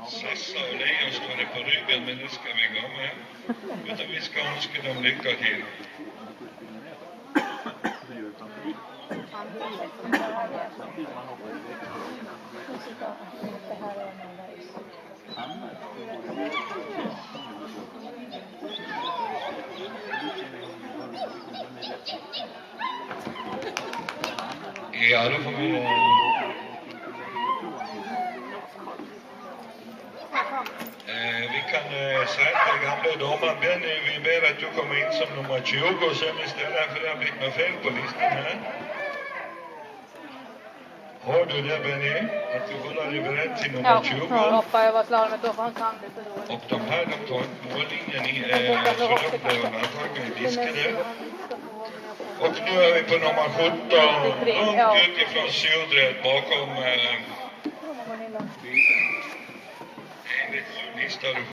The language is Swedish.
Sassa och Lejon står det på ryggen, men det ska vi gå med. Utan vi ska önska dem lycka till. Ja, då får vi... vi kan säga till gamla domaren Benny, vi ber att du kommer in som nummer 20 och sen istället för det har blivit något fel på listan här. Har du det, Benny? Att du håller dig beredd till nummer 20? Ja, hoppar jag var klar med då för han kan det så då. Och de här, de tar mållinjen i, så de blev antagligen diskade. Och nu är vi på nummer 17, långt utifrån sydret bakom enligt listan.